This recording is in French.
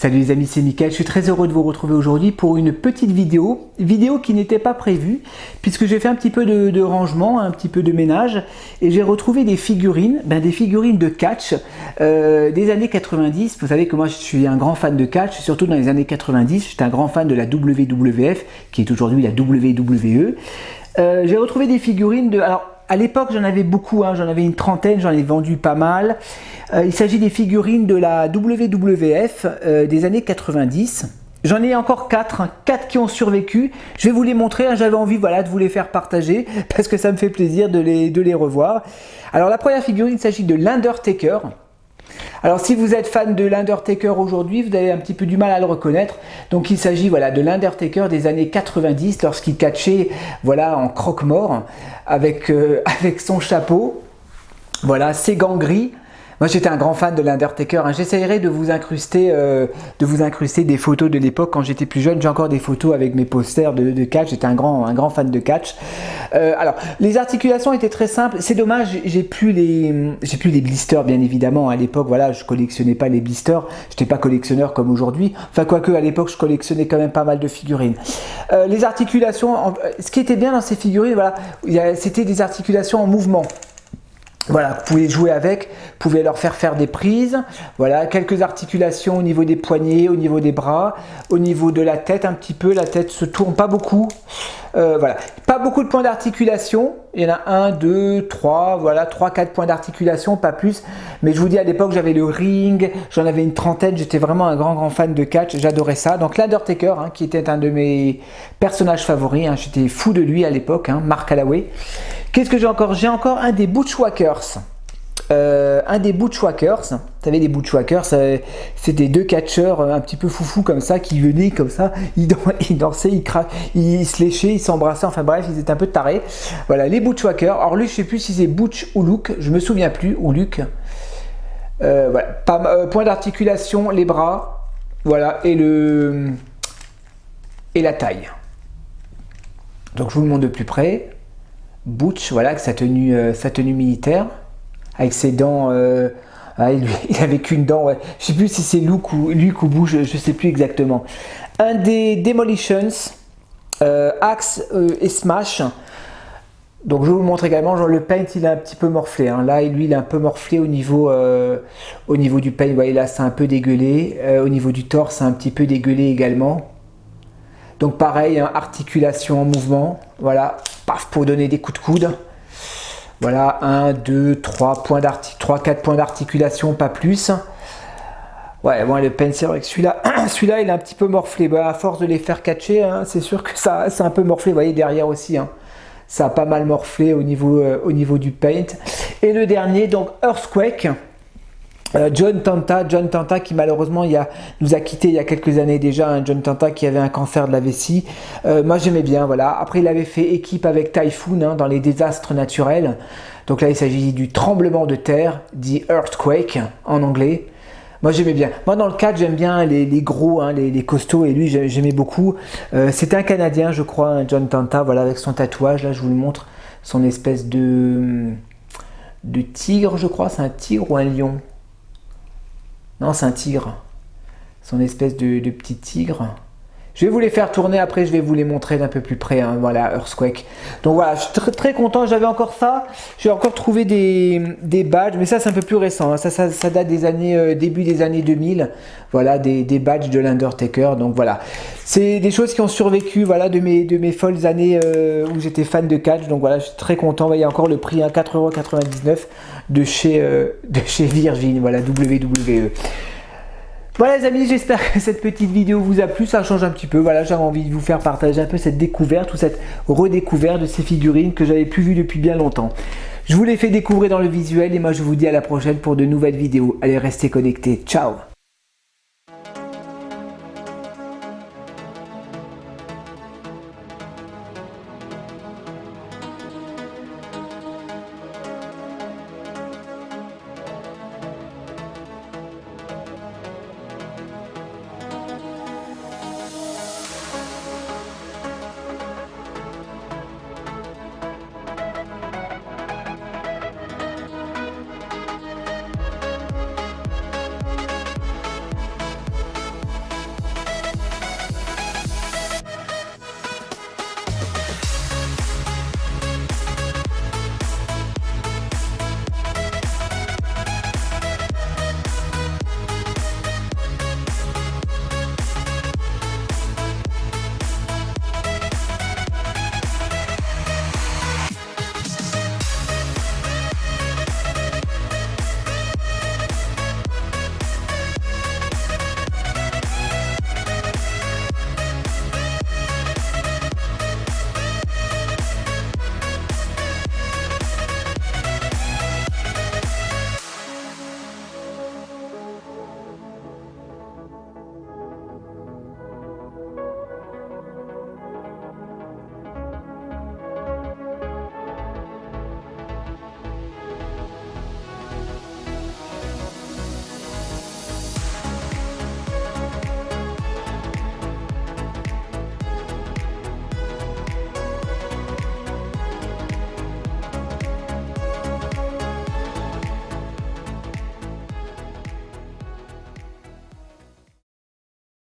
Salut les amis, c'est Mickaël. Je suis très heureux de vous retrouver aujourd'hui pour une petite vidéo qui n'était pas prévue puisque j'ai fait un petit peu de rangement, un petit peu de ménage et j'ai retrouvé des figurines, des figurines de catch des années 90. Vous savez que moi je suis un grand fan de catch, surtout dans les années 90. J'étais un grand fan de la WWF qui est aujourd'hui la WWE. J'ai retrouvé des figurines de... Alors, à l'époque, j'en avais beaucoup, j'en avais une trentaine, j'en ai vendu pas mal. Il s'agit des figurines de la WWF des années 90. J'en ai encore 4 qui ont survécu. Je vais vous les montrer, j'avais envie de vous les faire partager parce que ça me fait plaisir de les revoir. Alors la première figurine, il s'agit de l'Undertaker. Alors si vous êtes fan de l'Undertaker aujourd'hui, vous avez un petit peu du mal à le reconnaître. Donc il s'agit de l'Undertaker des années 90 lorsqu'il catchait en croque-mort avec son chapeau, ses gants gris. Moi j'étais un grand fan de l'Undertaker, J'essayerai de vous incruster des photos de l'époque quand j'étais plus jeune. J'ai encore des photos avec mes posters de catch, j'étais un grand fan de catch. Alors les articulations étaient très simples, c'est dommage, j'ai plus les blisters bien évidemment. À l'époque je collectionnais pas les blisters, j'étais pas collectionneur comme aujourd'hui, quoique à l'époque je collectionnais quand même pas mal de figurines. Les articulations, ce qui était bien dans ces figurines, c'était des articulations en mouvement. Vous pouvez jouer avec, vous pouvez leur faire des prises, quelques articulations au niveau des poignets, au niveau des bras, au niveau de la tête un petit peu, la tête se tourne pas beaucoup, pas beaucoup de points d'articulation, il y en a 1, 2, 3, 3-4 points d'articulation, pas plus, mais je vous dis à l'époque j'avais le ring, j'en avais une trentaine, j'étais vraiment un grand fan de catch, j'adorais ça. Donc l'Undertaker qui était un de mes personnages favoris, j'étais fou de lui à l'époque, Mark Calaway. Qu'est-ce que j'ai encore? J'ai encore un des Bushwhackers. Vous savez, les Bushwhackers, c'était deux catcheurs un petit peu foufou comme ça, qui venaient comme ça, ils dansaient, ils se léchaient, ils s'embrassaient, ils étaient un peu tarés. Voilà, les Bushwhackers. Alors lui, je sais plus si c'est Butch ou Luke, je me souviens plus, ou Luke. Point d'articulation, les bras, et la taille. Donc je vous le montre de plus près. Butch, avec sa tenue militaire, avec ses dents, il avait qu'une dent, je sais plus si c'est Luke ou Bush, je sais plus exactement. Un des Demolitions, Axe et Smash. Donc je vais vous le montre également, le paint il est un petit peu morflé, là lui il est un peu morflé au niveau du paint, là c'est un peu dégueulé, au niveau du torse c'est un petit peu dégueulé également. Donc pareil, articulation en mouvement, paf, pour donner des coups de coude. 1, 2, 3, 4 points d'articulation, pas plus. Le pen, c'est vrai que celui-là, il est un petit peu morflé. À force de les faire catcher, c'est sûr que ça, c'est un peu morflé. Vous voyez, derrière aussi, ça a pas mal morflé au niveau du paint. Et le dernier, donc Earthquake. John Tenta qui malheureusement nous a quitté il y a quelques années déjà, John Tenta qui avait un cancer de la vessie. Moi j'aimais bien, Après il avait fait équipe avec Typhoon dans les désastres naturels. Donc là il s'agit du tremblement de terre, dit Earthquake en anglais. Moi j'aimais bien. Moi dans le cadre j'aime bien les gros, les costauds, et lui j'aimais beaucoup. C'était un Canadien je crois, John Tenta, avec son tatouage, là je vous le montre, son espèce de tigre je crois, c'est un tigre ou un lion? Non, c'est un tigre. Son espèce de petit tigre. Je vais vous les faire tourner après, je vais vous les montrer d'un peu plus près. Earthquake. Donc je suis très, très content. J'avais encore ça. J'ai encore trouvé des badges, mais ça c'est un peu plus récent. Ça date des années, début des années 2000. Des badges de l'Undertaker. Donc c'est des choses qui ont survécu. De mes folles années où j'étais fan de catch. Donc je suis très content. Il y a encore le prix, 4,99 € de chez Virgin. WWE. Voilà les amis, j'espère que cette petite vidéo vous a plu, ça change un petit peu, j'avais envie de vous faire partager un peu cette découverte ou cette redécouverte de ces figurines que j'avais plus vues depuis bien longtemps. Je vous les fais découvrir dans le visuel et moi je vous dis à la prochaine pour de nouvelles vidéos. Allez, restez connectés, ciao!